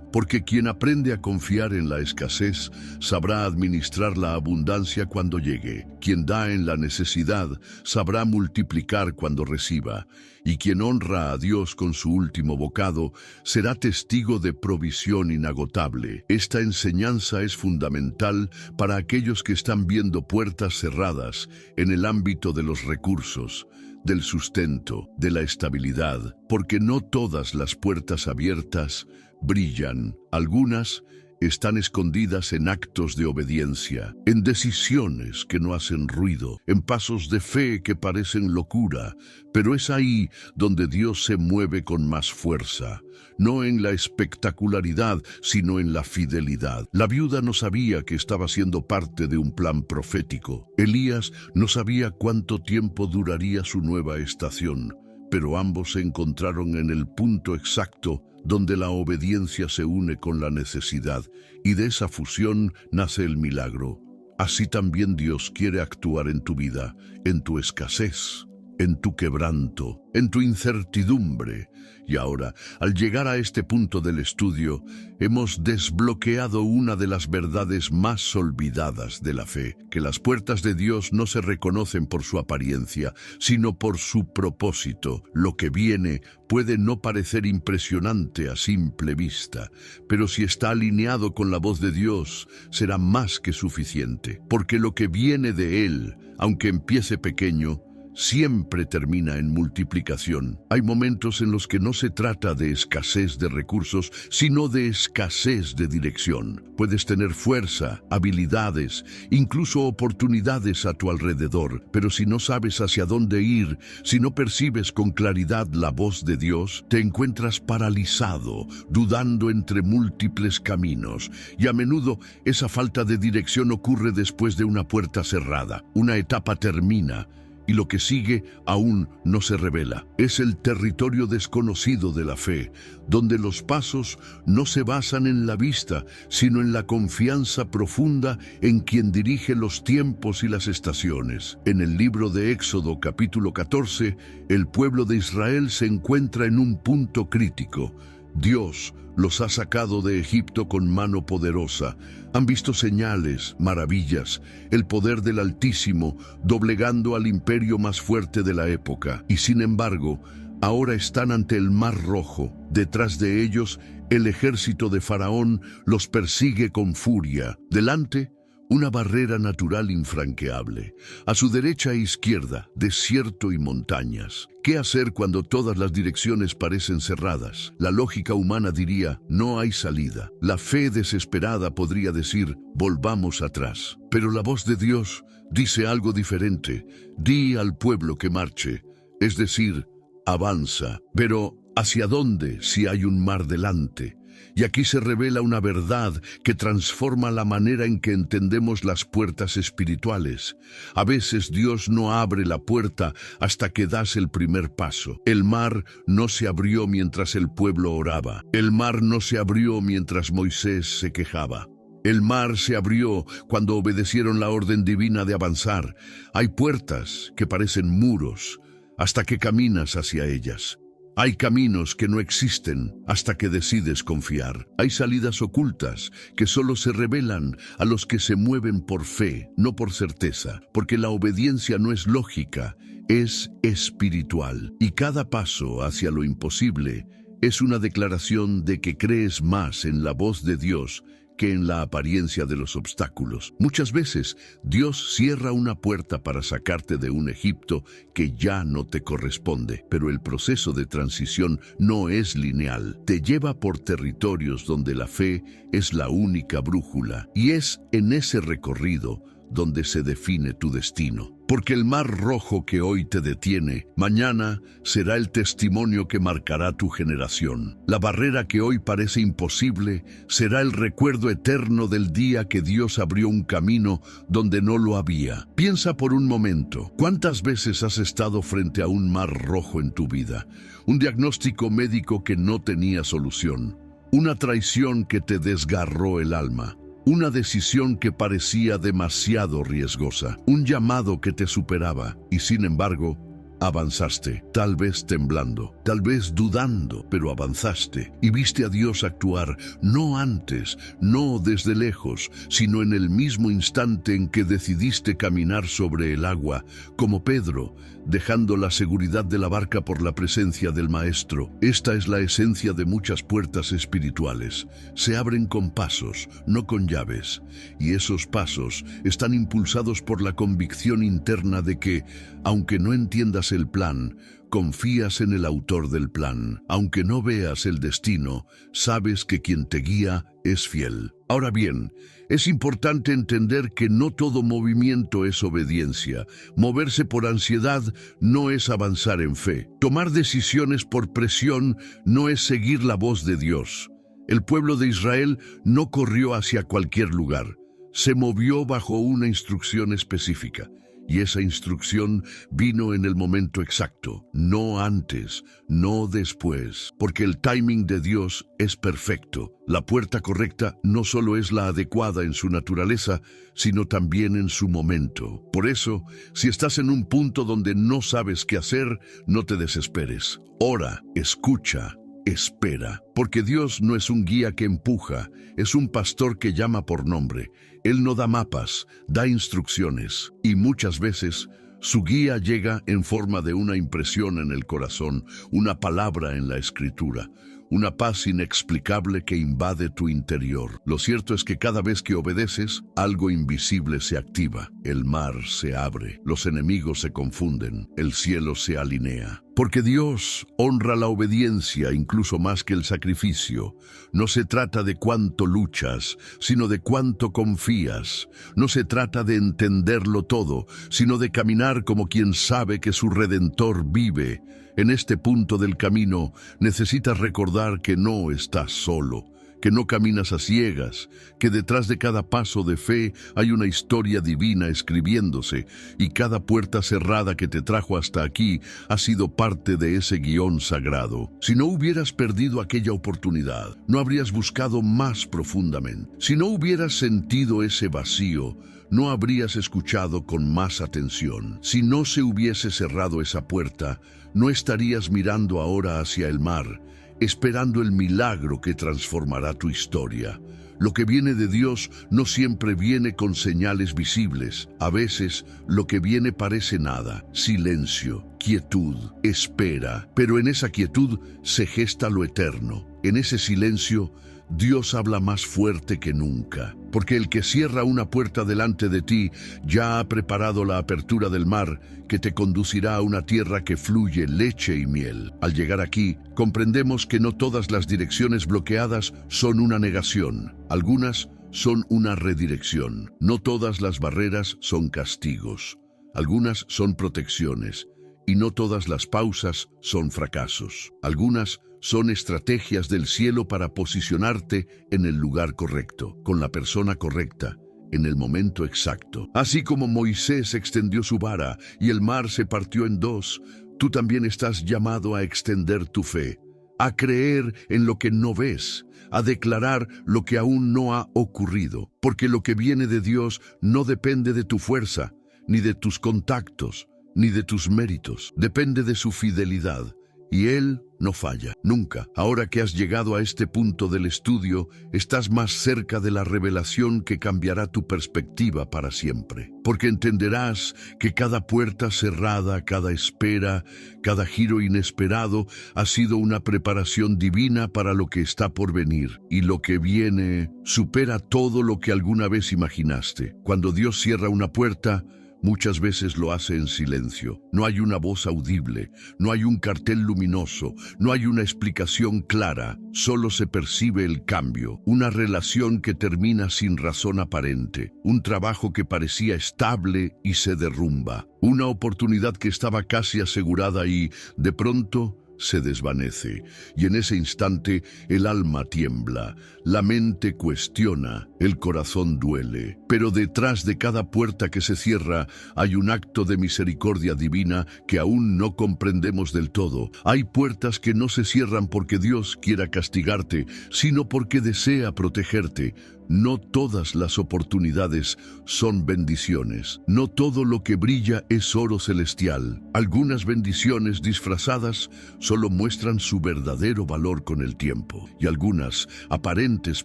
porque quien aprende a confiar en la escasez sabrá administrar la abundancia cuando llegue. Quien da en la necesidad sabrá multiplicar cuando reciba, y quien honra a Dios con su último bocado será testigo de provisión inagotable. Esta enseñanza es fundamental para aquellos que están viendo puertas cerradas en el ámbito de los recursos, del sustento, de la estabilidad, porque no todas las puertas abiertas brillan. Algunas están escondidas en actos de obediencia, en decisiones que no hacen ruido, en pasos de fe que parecen locura, pero es ahí donde Dios se mueve con más fuerza, no en la espectacularidad, sino en la fidelidad. La viuda no sabía que estaba siendo parte de un plan profético. Elías no sabía cuánto tiempo duraría su nueva estación, pero ambos se encontraron en el punto exacto donde la obediencia se une con la necesidad, y de esa fusión nace el milagro. Así también Dios quiere actuar en tu vida, en tu escasez, en tu quebranto, en tu incertidumbre. Y ahora, al llegar a este punto del estudio, hemos desbloqueado una de las verdades más olvidadas de la fe, que las puertas de Dios no se reconocen por su apariencia, sino por su propósito. Lo que viene puede no parecer impresionante a simple vista, pero si está alineado con la voz de Dios, será más que suficiente, porque lo que viene de Él, aunque empiece pequeño, siempre termina en multiplicación. Hay momentos en los que no se trata de escasez de recursos, sino de escasez de dirección. Puedes tener fuerza, habilidades, incluso oportunidades a tu alrededor, pero si no sabes hacia dónde ir, si no percibes con claridad la voz de Dios, te encuentras paralizado, dudando entre múltiples caminos. Y a menudo esa falta de dirección ocurre después de una puerta cerrada. Una etapa termina, y lo que sigue aún no se revela. Es el territorio desconocido de la fe, donde los pasos no se basan en la vista, sino en la confianza profunda en quien dirige los tiempos y las estaciones. En el libro de Éxodo, capítulo 14, el pueblo de Israel se encuentra en un punto crítico. Dios los ha sacado de Egipto con mano poderosa. Han visto señales, maravillas, el poder del Altísimo doblegando al imperio más fuerte de la época. Y sin embargo, ahora están ante el Mar Rojo. Detrás de ellos, el ejército de Faraón los persigue con furia. Delante, una barrera natural infranqueable. A su derecha e izquierda, desierto y montañas. ¿Qué hacer cuando todas las direcciones parecen cerradas? La lógica humana diría, no hay salida. La fe desesperada podría decir, volvamos atrás. Pero la voz de Dios dice algo diferente. Di al pueblo que marche, es decir, avanza. Pero, ¿hacia dónde si hay un mar delante? Y aquí se revela una verdad que transforma la manera en que entendemos las puertas espirituales. A veces Dios no abre la puerta hasta que das el primer paso. El mar no se abrió mientras el pueblo oraba. El mar no se abrió mientras Moisés se quejaba. El mar se abrió cuando obedecieron la orden divina de avanzar. Hay puertas que parecen muros hasta que caminas hacia ellas. Hay caminos que no existen hasta que decides confiar. Hay salidas ocultas que solo se revelan a los que se mueven por fe, no por certeza, porque la obediencia no es lógica, es espiritual. Y cada paso hacia lo imposible es una declaración de que crees más en la voz de Dios que en la apariencia de los obstáculos. Muchas veces Dios cierra una puerta para sacarte de un Egipto que ya no te corresponde, pero el proceso de transición no es lineal. Te lleva por territorios donde la fe es la única brújula, y es en ese recorrido donde se define tu destino. Porque el mar rojo que hoy te detiene, mañana será el testimonio que marcará tu generación. La barrera que hoy parece imposible será el recuerdo eterno del día que Dios abrió un camino donde no lo había. Piensa por un momento, ¿cuántas veces has estado frente a un mar rojo en tu vida? Un diagnóstico médico que no tenía solución. Una traición que te desgarró el alma. Una decisión que parecía demasiado riesgosa, un llamado que te superaba y sin embargo, avanzaste, tal vez temblando, tal vez dudando, pero avanzaste y viste a Dios actuar, no antes, no desde lejos, sino en el mismo instante en que decidiste caminar sobre el agua, como Pedro, dejando la seguridad de la barca por la presencia del Maestro. Esta es la esencia de muchas puertas espirituales. Se abren con pasos, no con llaves, y esos pasos están impulsados por la convicción interna de que, aunque no entiendas el plan, confías en el autor del plan. Aunque no veas el destino, sabes que quien te guía es fiel. Ahora bien, es importante entender que no todo movimiento es obediencia. Moverse por ansiedad no es avanzar en fe. Tomar decisiones por presión no es seguir la voz de Dios. El pueblo de Israel no corrió hacia cualquier lugar. Se movió bajo una instrucción específica. Y esa instrucción vino en el momento exacto, no antes, no después, porque el timing de Dios es perfecto. La puerta correcta no solo es la adecuada en su naturaleza, sino también en su momento. Por eso, si estás en un punto donde no sabes qué hacer, no te desesperes. Ora, escucha, espera, porque Dios no es un guía que empuja, es un pastor que llama por nombre. Él no da mapas, da instrucciones, y muchas veces su guía llega en forma de una impresión en el corazón, una palabra en la escritura, una paz inexplicable que invade tu interior. Lo cierto es que cada vez que obedeces, algo invisible se activa, el mar se abre, los enemigos se confunden, el cielo se alinea. Porque Dios honra la obediencia incluso más que el sacrificio. No se trata de cuánto luchas, sino de cuánto confías. No se trata de entenderlo todo, sino de caminar como quien sabe que su Redentor vive. En este punto del camino necesitas recordar que no estás solo, que no caminas a ciegas, que detrás de cada paso de fe hay una historia divina escribiéndose y cada puerta cerrada que te trajo hasta aquí ha sido parte de ese guión sagrado. Si no hubieras perdido aquella oportunidad, no habrías buscado más profundamente. Si no hubieras sentido ese vacío, no habrías escuchado con más atención. Si no se hubiese cerrado esa puerta, no estarías mirando ahora hacia el mar, esperando el milagro que transformará tu historia. Lo que viene de Dios no siempre viene con señales visibles. A veces lo que viene parece nada, silencio, quietud, espera. Pero en esa quietud se gesta lo eterno. En ese silencio, Dios habla más fuerte que nunca, porque el que cierra una puerta delante de ti ya ha preparado la apertura del mar que te conducirá a una tierra que fluye leche y miel. Al llegar aquí, comprendemos que no todas las direcciones bloqueadas son una negación. Algunas son una redirección. No todas las barreras son castigos. Algunas son protecciones. Y no todas las pausas son fracasos. Algunas son estrategias del cielo para posicionarte en el lugar correcto, con la persona correcta, en el momento exacto. Así como Moisés extendió su vara y el mar se partió en dos, tú también estás llamado a extender tu fe, a creer en lo que no ves, a declarar lo que aún no ha ocurrido, porque lo que viene de Dios no depende de tu fuerza, ni de tus contactos, ni de tus méritos, depende de su fidelidad. Y Él no falla, nunca. Ahora que has llegado a este punto del estudio, estás más cerca de la revelación que cambiará tu perspectiva para siempre. Porque entenderás que cada puerta cerrada, cada espera, cada giro inesperado ha sido una preparación divina para lo que está por venir. Y lo que viene supera todo lo que alguna vez imaginaste. Cuando Dios cierra una puerta, muchas veces lo hace en silencio. No hay una voz audible, no hay un cartel luminoso, no hay una explicación clara. Solo se percibe el cambio, una relación que termina sin razón aparente, un trabajo que parecía estable y se derrumba, una oportunidad que estaba casi asegurada y, de pronto, se desvanece, y en ese instante el alma tiembla, la mente cuestiona, el corazón duele. Pero detrás de cada puerta que se cierra hay un acto de misericordia divina que aún no comprendemos del todo. Hay puertas que no se cierran porque Dios quiera castigarte, sino porque desea protegerte. No todas las oportunidades son bendiciones. No todo lo que brilla es oro celestial. Algunas bendiciones disfrazadas solo muestran su verdadero valor con el tiempo. Y algunas aparentes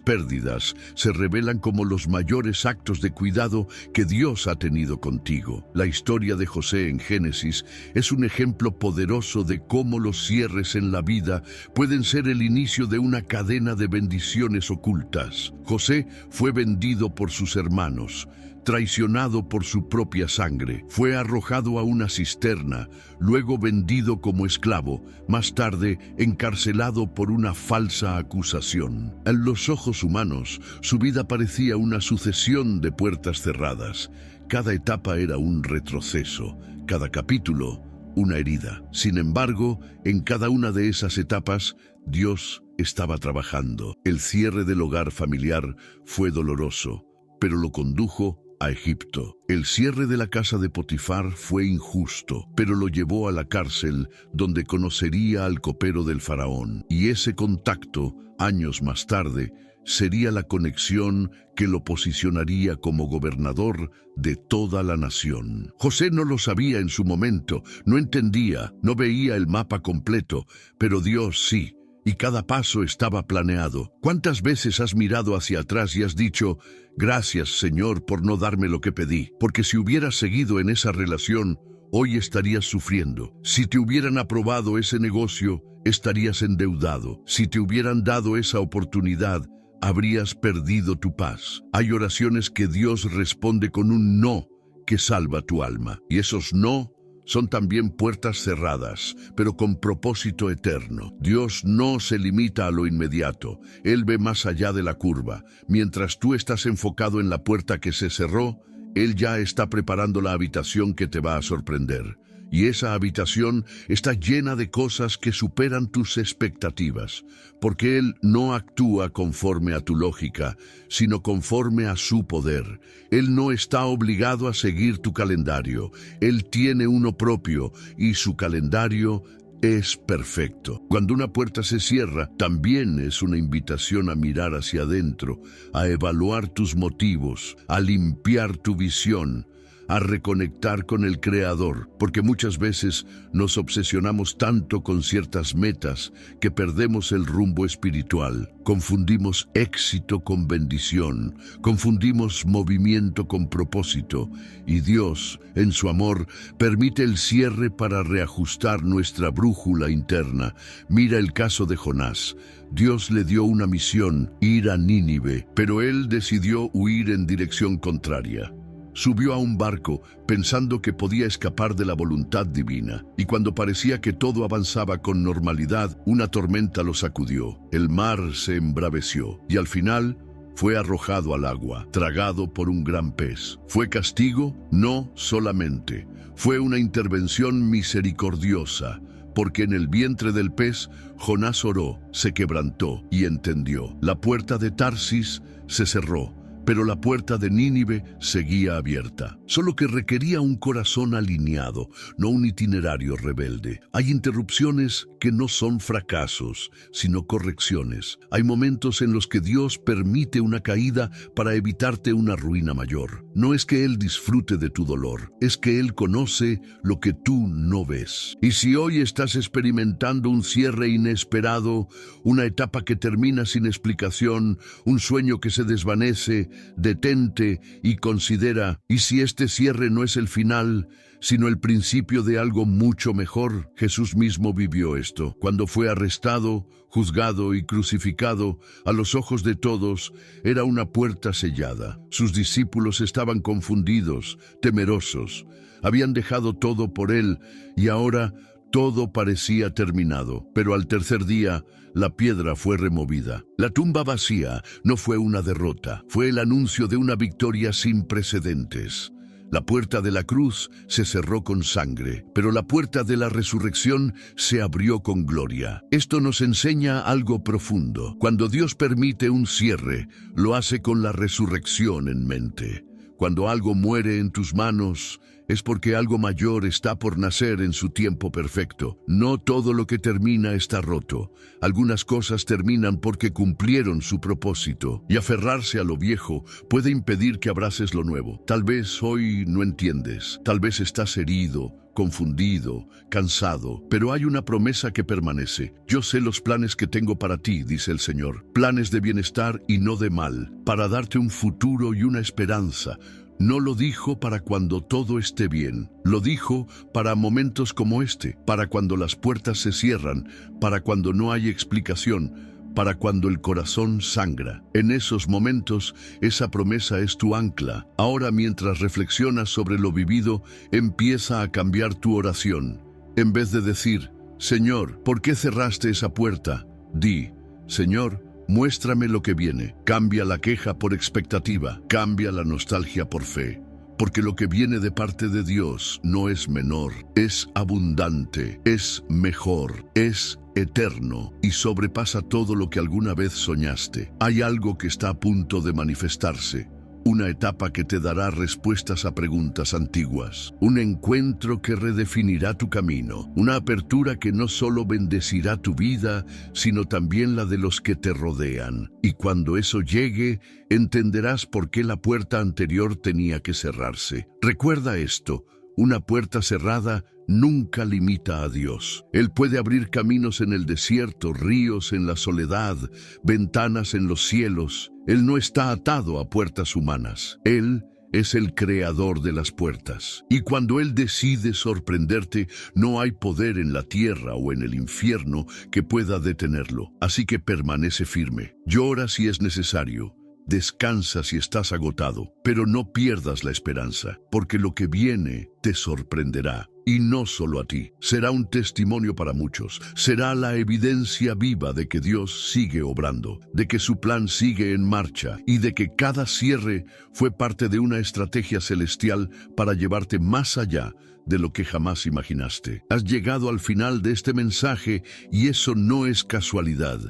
pérdidas se revelan como los mayores actos de cuidado que Dios ha tenido contigo. La historia de José en Génesis es un ejemplo poderoso de cómo los cierres en la vida pueden ser el inicio de una cadena de bendiciones ocultas. José fue vendido por sus hermanos, traicionado por su propia sangre, fue arrojado a una cisterna, luego vendido como esclavo, más tarde encarcelado por una falsa acusación. En los ojos humanos, su vida parecía una sucesión de puertas cerradas. Cada etapa era un retroceso, cada capítulo una herida. Sin embargo, en cada una de esas etapas, Dios estaba trabajando. El cierre del hogar familiar fue doloroso, pero lo condujo a Egipto. El cierre de la casa de Potifar fue injusto, pero lo llevó a la cárcel donde conocería al copero del faraón. Y ese contacto, años más tarde, sería la conexión que lo posicionaría como gobernador de toda la nación. José no lo sabía en su momento, no entendía, no veía el mapa completo, pero Dios sí, y cada paso estaba planeado. ¿Cuántas veces has mirado hacia atrás y has dicho, gracias, Señor, por no darme lo que pedí? Porque si hubieras seguido en esa relación, hoy estarías sufriendo. Si te hubieran aprobado ese negocio, estarías endeudado. Si te hubieran dado esa oportunidad, habrías perdido tu paz. Hay oraciones que Dios responde con un no que salva tu alma. Y esos no son también puertas cerradas, pero con propósito eterno. Dios no se limita a lo inmediato. Él ve más allá de la curva. Mientras tú estás enfocado en la puerta que se cerró, Él ya está preparando la habitación que te va a sorprender. Y esa habitación está llena de cosas que superan tus expectativas, porque Él no actúa conforme a tu lógica, sino conforme a su poder. Él no está obligado a seguir tu calendario. Él tiene uno propio y su calendario es perfecto. Cuando una puerta se cierra, también es una invitación a mirar hacia adentro, a evaluar tus motivos, a limpiar tu visión, a reconectar con el Creador, porque muchas veces nos obsesionamos tanto con ciertas metas que perdemos el rumbo espiritual. Confundimos éxito con bendición, confundimos movimiento con propósito, y Dios, en su amor, permite el cierre para reajustar nuestra brújula interna. Mira el caso de Jonás. Dios le dio una misión, ir a Nínive, pero él decidió huir en dirección contraria. Subió a un barco pensando que podía escapar de la voluntad divina, y cuando parecía que todo avanzaba con normalidad, una tormenta lo sacudió. El mar se embraveció y al final fue arrojado al agua, tragado por un gran pez. ¿Fue castigo? No solamente. Fue una intervención misericordiosa, porque en el vientre del pez Jonás oró, se quebrantó y entendió. La puerta de Tarsis se cerró, pero la puerta de Nínive seguía abierta, solo que requería un corazón alineado, no un itinerario rebelde. Hay interrupciones que no son fracasos, sino correcciones. Hay momentos en los que Dios permite una caída para evitarte una ruina mayor. No es que Él disfrute de tu dolor, es que Él conoce lo que tú no ves. Y si hoy estás experimentando un cierre inesperado, una etapa que termina sin explicación, un sueño que se desvanece, detente y considera, ¿y si este cierre no es el final, sino el principio de algo mucho mejor? Jesús mismo vivió esto. Cuando fue arrestado, juzgado y crucificado, a los ojos de todos, era una puerta sellada. Sus discípulos estaban confundidos, temerosos. Habían dejado todo por él y ahora todo parecía terminado, pero al tercer día, la piedra fue removida. La tumba vacía no fue una derrota, fue el anuncio de una victoria sin precedentes. La puerta de la cruz se cerró con sangre, pero la puerta de la resurrección se abrió con gloria. Esto nos enseña algo profundo. Cuando Dios permite un cierre, lo hace con la resurrección en mente. Cuando algo muere en tus manos, es porque algo mayor está por nacer en su tiempo perfecto. No todo lo que termina está roto. Algunas cosas terminan porque cumplieron su propósito, y aferrarse a lo viejo puede impedir que abraces lo nuevo. Tal vez hoy no entiendes, tal vez estás herido, confundido, cansado, pero hay una promesa que permanece. Yo sé los planes que tengo para ti, dice el Señor, planes de bienestar y no de mal, para darte un futuro y una esperanza. No lo dijo para cuando todo esté bien, lo dijo para momentos como este, para cuando las puertas se cierran, para cuando no hay explicación, para cuando el corazón sangra. En esos momentos, esa promesa es tu ancla. Ahora, mientras reflexionas sobre lo vivido, empieza a cambiar tu oración. En vez de decir, Señor, ¿por qué cerraste esa puerta? Di, Señor, muéstrame lo que viene. Cambia la queja por expectativa, cambia la nostalgia por fe. Porque lo que viene de parte de Dios no es menor, es abundante, es mejor, es eterno y sobrepasa todo lo que alguna vez soñaste. Hay algo que está a punto de manifestarse, una etapa que te dará respuestas a preguntas antiguas, un encuentro que redefinirá tu camino, una apertura que no solo bendecirá tu vida, sino también la de los que te rodean. Y cuando eso llegue, entenderás por qué la puerta anterior tenía que cerrarse. Recuerda esto. Una puerta cerrada nunca limita a Dios. Él puede abrir caminos en el desierto, ríos en la soledad, ventanas en los cielos. Él no está atado a puertas humanas. Él es el creador de las puertas. Y cuando Él decide sorprenderte, no hay poder en la tierra o en el infierno que pueda detenerlo. Así que permanece firme. Llora si es necesario. Descansa si estás agotado, pero no pierdas la esperanza, porque lo que viene te sorprenderá. Y no solo a ti, será un testimonio para muchos, será la evidencia viva de que Dios sigue obrando, de que su plan sigue en marcha y de que cada cierre fue parte de una estrategia celestial para llevarte más allá de lo que jamás imaginaste. Has llegado al final de este mensaje y eso no es casualidad.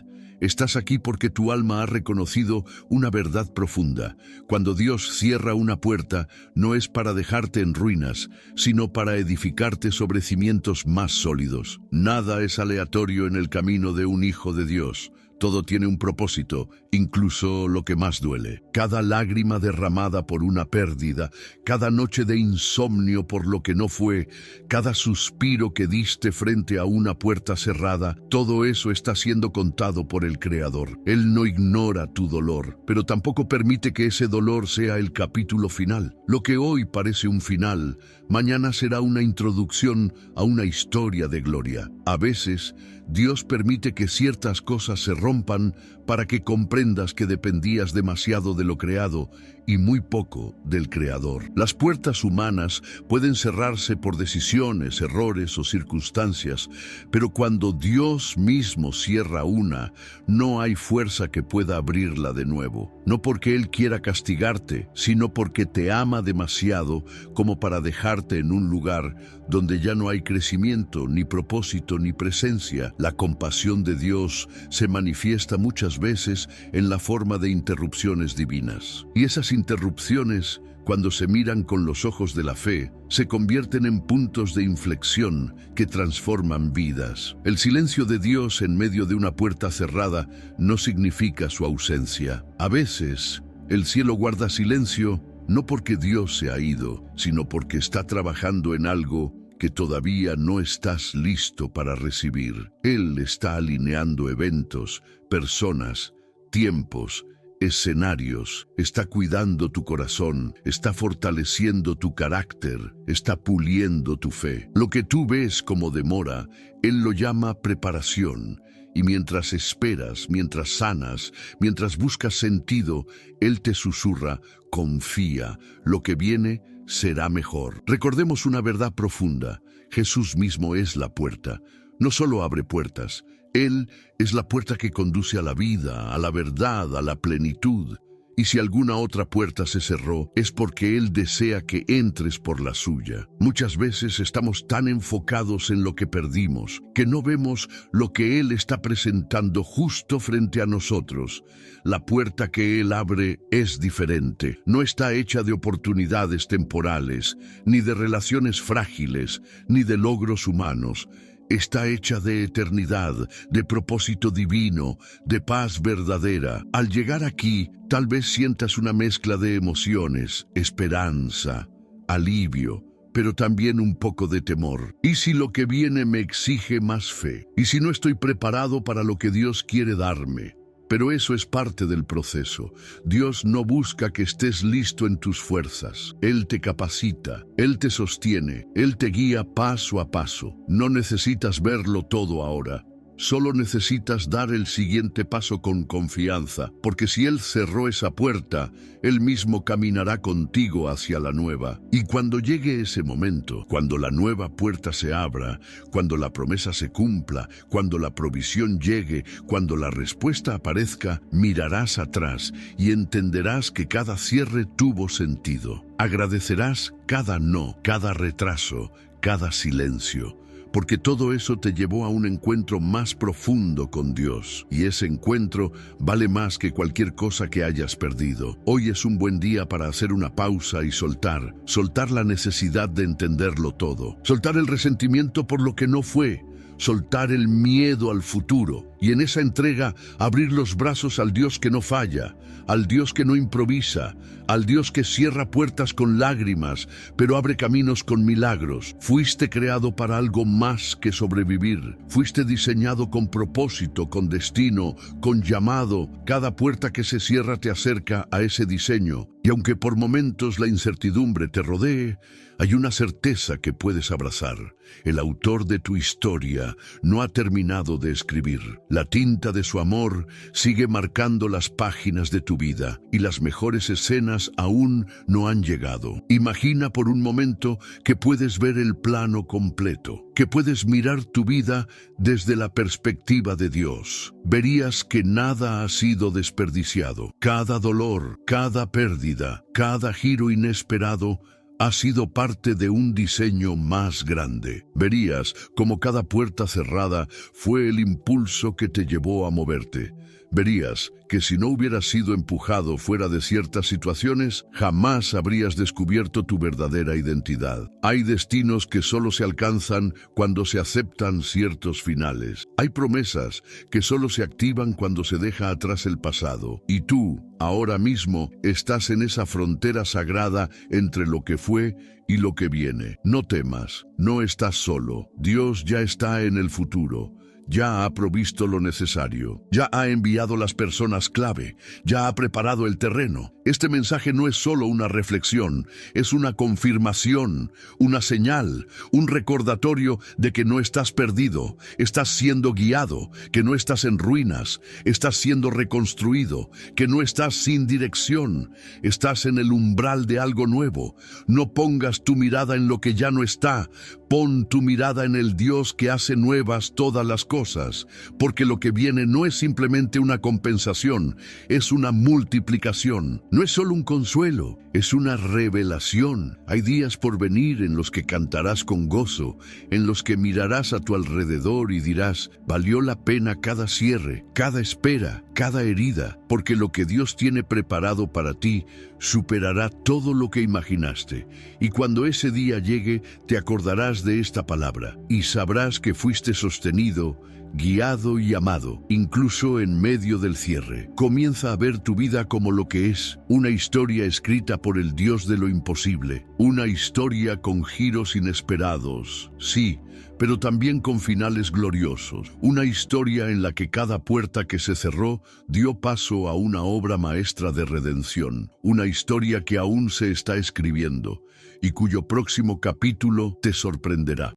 Estás aquí porque tu alma ha reconocido una verdad profunda. Cuando Dios cierra una puerta, no es para dejarte en ruinas, sino para edificarte sobre cimientos más sólidos. Nada es aleatorio en el camino de un hijo de Dios. Todo tiene un propósito, incluso lo que más duele. Cada lágrima derramada por una pérdida, cada noche de insomnio por lo que no fue, cada suspiro que diste frente a una puerta cerrada, todo eso está siendo contado por el Creador. Él no ignora tu dolor, pero tampoco permite que ese dolor sea el capítulo final. Lo que hoy parece un final, mañana será una introducción a una historia de gloria. A veces, Dios permite que ciertas cosas se rompan para que comprendas que dependías demasiado de lo creado y muy poco del Creador. Las puertas humanas pueden cerrarse por decisiones, errores o circunstancias, pero cuando Dios mismo cierra una, no hay fuerza que pueda abrirla de nuevo. No porque Él quiera castigarte, sino porque te ama demasiado como para dejarte en un lugar donde ya no hay crecimiento, ni propósito, ni presencia. La compasión de Dios se manifiesta muchas veces en la forma de interrupciones divinas. Y esas interrupciones, cuando se miran con los ojos de la fe, se convierten en puntos de inflexión que transforman vidas. El silencio de Dios en medio de una puerta cerrada no significa su ausencia. A veces, el cielo guarda silencio no porque Dios se ha ido, sino porque está trabajando en algo que todavía no estás listo para recibir. Él está alineando eventos, personas, tiempos, escenarios, está cuidando tu corazón, está fortaleciendo tu carácter, está puliendo tu fe. Lo que tú ves como demora, Él lo llama preparación. Y mientras esperas, mientras sanas, mientras buscas sentido, Él te susurra, confía, lo que viene será mejor. Recordemos una verdad profunda, Jesús mismo es la puerta. No solo abre puertas, Él es la puerta que conduce a la vida, a la verdad, a la plenitud. Y si alguna otra puerta se cerró, es porque Él desea que entres por la suya. Muchas veces estamos tan enfocados en lo que perdimos, que no vemos lo que Él está presentando justo frente a nosotros. La puerta que Él abre es diferente. No está hecha de oportunidades temporales, ni de relaciones frágiles, ni de logros humanos. Está hecha de eternidad, de propósito divino, de paz verdadera. Al llegar aquí, tal vez sientas una mezcla de emociones, esperanza, alivio, pero también un poco de temor. ¿Y si lo que viene me exige más fe? ¿Y si no estoy preparado para lo que Dios quiere darme? Pero eso es parte del proceso. Dios no busca que estés listo en tus fuerzas. Él te capacita, Él te sostiene, Él te guía paso a paso. No necesitas verlo todo ahora. Solo necesitas dar el siguiente paso con confianza, porque si Él cerró esa puerta, Él mismo caminará contigo hacia la nueva. Y cuando llegue ese momento, cuando la nueva puerta se abra, cuando la promesa se cumpla, cuando la provisión llegue, cuando la respuesta aparezca, mirarás atrás y entenderás que cada cierre tuvo sentido. Agradecerás cada no, cada retraso, cada silencio, porque todo eso te llevó a un encuentro más profundo con Dios, y ese encuentro vale más que cualquier cosa que hayas perdido. Hoy es un buen día para hacer una pausa y soltar la necesidad de entenderlo todo, soltar el resentimiento por lo que no fue, soltar el miedo al futuro, y en esa entrega abrir los brazos al Dios que no falla, al Dios que no improvisa, al Dios que cierra puertas con lágrimas, pero abre caminos con milagros. Fuiste creado para algo más que sobrevivir. Fuiste diseñado con propósito, con destino, con llamado. Cada puerta que se cierra te acerca a ese diseño. Y aunque por momentos la incertidumbre te rodee, hay una certeza que puedes abrazar. El autor de tu historia no ha terminado de escribir. La tinta de su amor sigue marcando las páginas de tu vida, y las mejores escenas aún no han llegado. Imagina por un momento que puedes ver el plano completo, que puedes mirar tu vida desde la perspectiva de Dios. Verías que nada ha sido desperdiciado. Cada dolor, cada pérdida, cada giro inesperado ha sido parte de un diseño más grande. Verías como cada puerta cerrada fue el impulso que te llevó a moverte. Verías que si no hubieras sido empujado fuera de ciertas situaciones, jamás habrías descubierto tu verdadera identidad. Hay destinos que solo se alcanzan cuando se aceptan ciertos finales. Hay promesas que solo se activan cuando se deja atrás el pasado. Y tú, ahora mismo, estás en esa frontera sagrada entre lo que fue y lo que viene. No temas, no estás solo. Dios ya está en el futuro. Ya ha provisto lo necesario, ya ha enviado las personas clave, ya ha preparado el terreno. Este mensaje no es solo una reflexión, es una confirmación, una señal, un recordatorio de que no estás perdido, estás siendo guiado, que no estás en ruinas, estás siendo reconstruido, que no estás sin dirección, estás en el umbral de algo nuevo. No pongas tu mirada en lo que ya no está, pon tu mirada en el Dios que hace nuevas todas las cosas, porque lo que viene no es simplemente una compensación, es una multiplicación. No es solo un consuelo, es una revelación. Hay días por venir en los que cantarás con gozo, en los que mirarás a tu alrededor y dirás, valió la pena cada cierre, cada espera, cada herida, porque lo que Dios tiene preparado para ti superará todo lo que imaginaste. Y cuando ese día llegue, te acordarás de esta palabra y sabrás que fuiste sostenido, guiado y amado, incluso en medio del cierre. Comienza a ver tu vida como lo que es, una historia escrita por el Dios de lo imposible, una historia con giros inesperados, sí, pero también con finales gloriosos, una historia en la que cada puerta que se cerró dio paso a una obra maestra de redención, una historia que aún se está escribiendo y cuyo próximo capítulo te sorprenderá.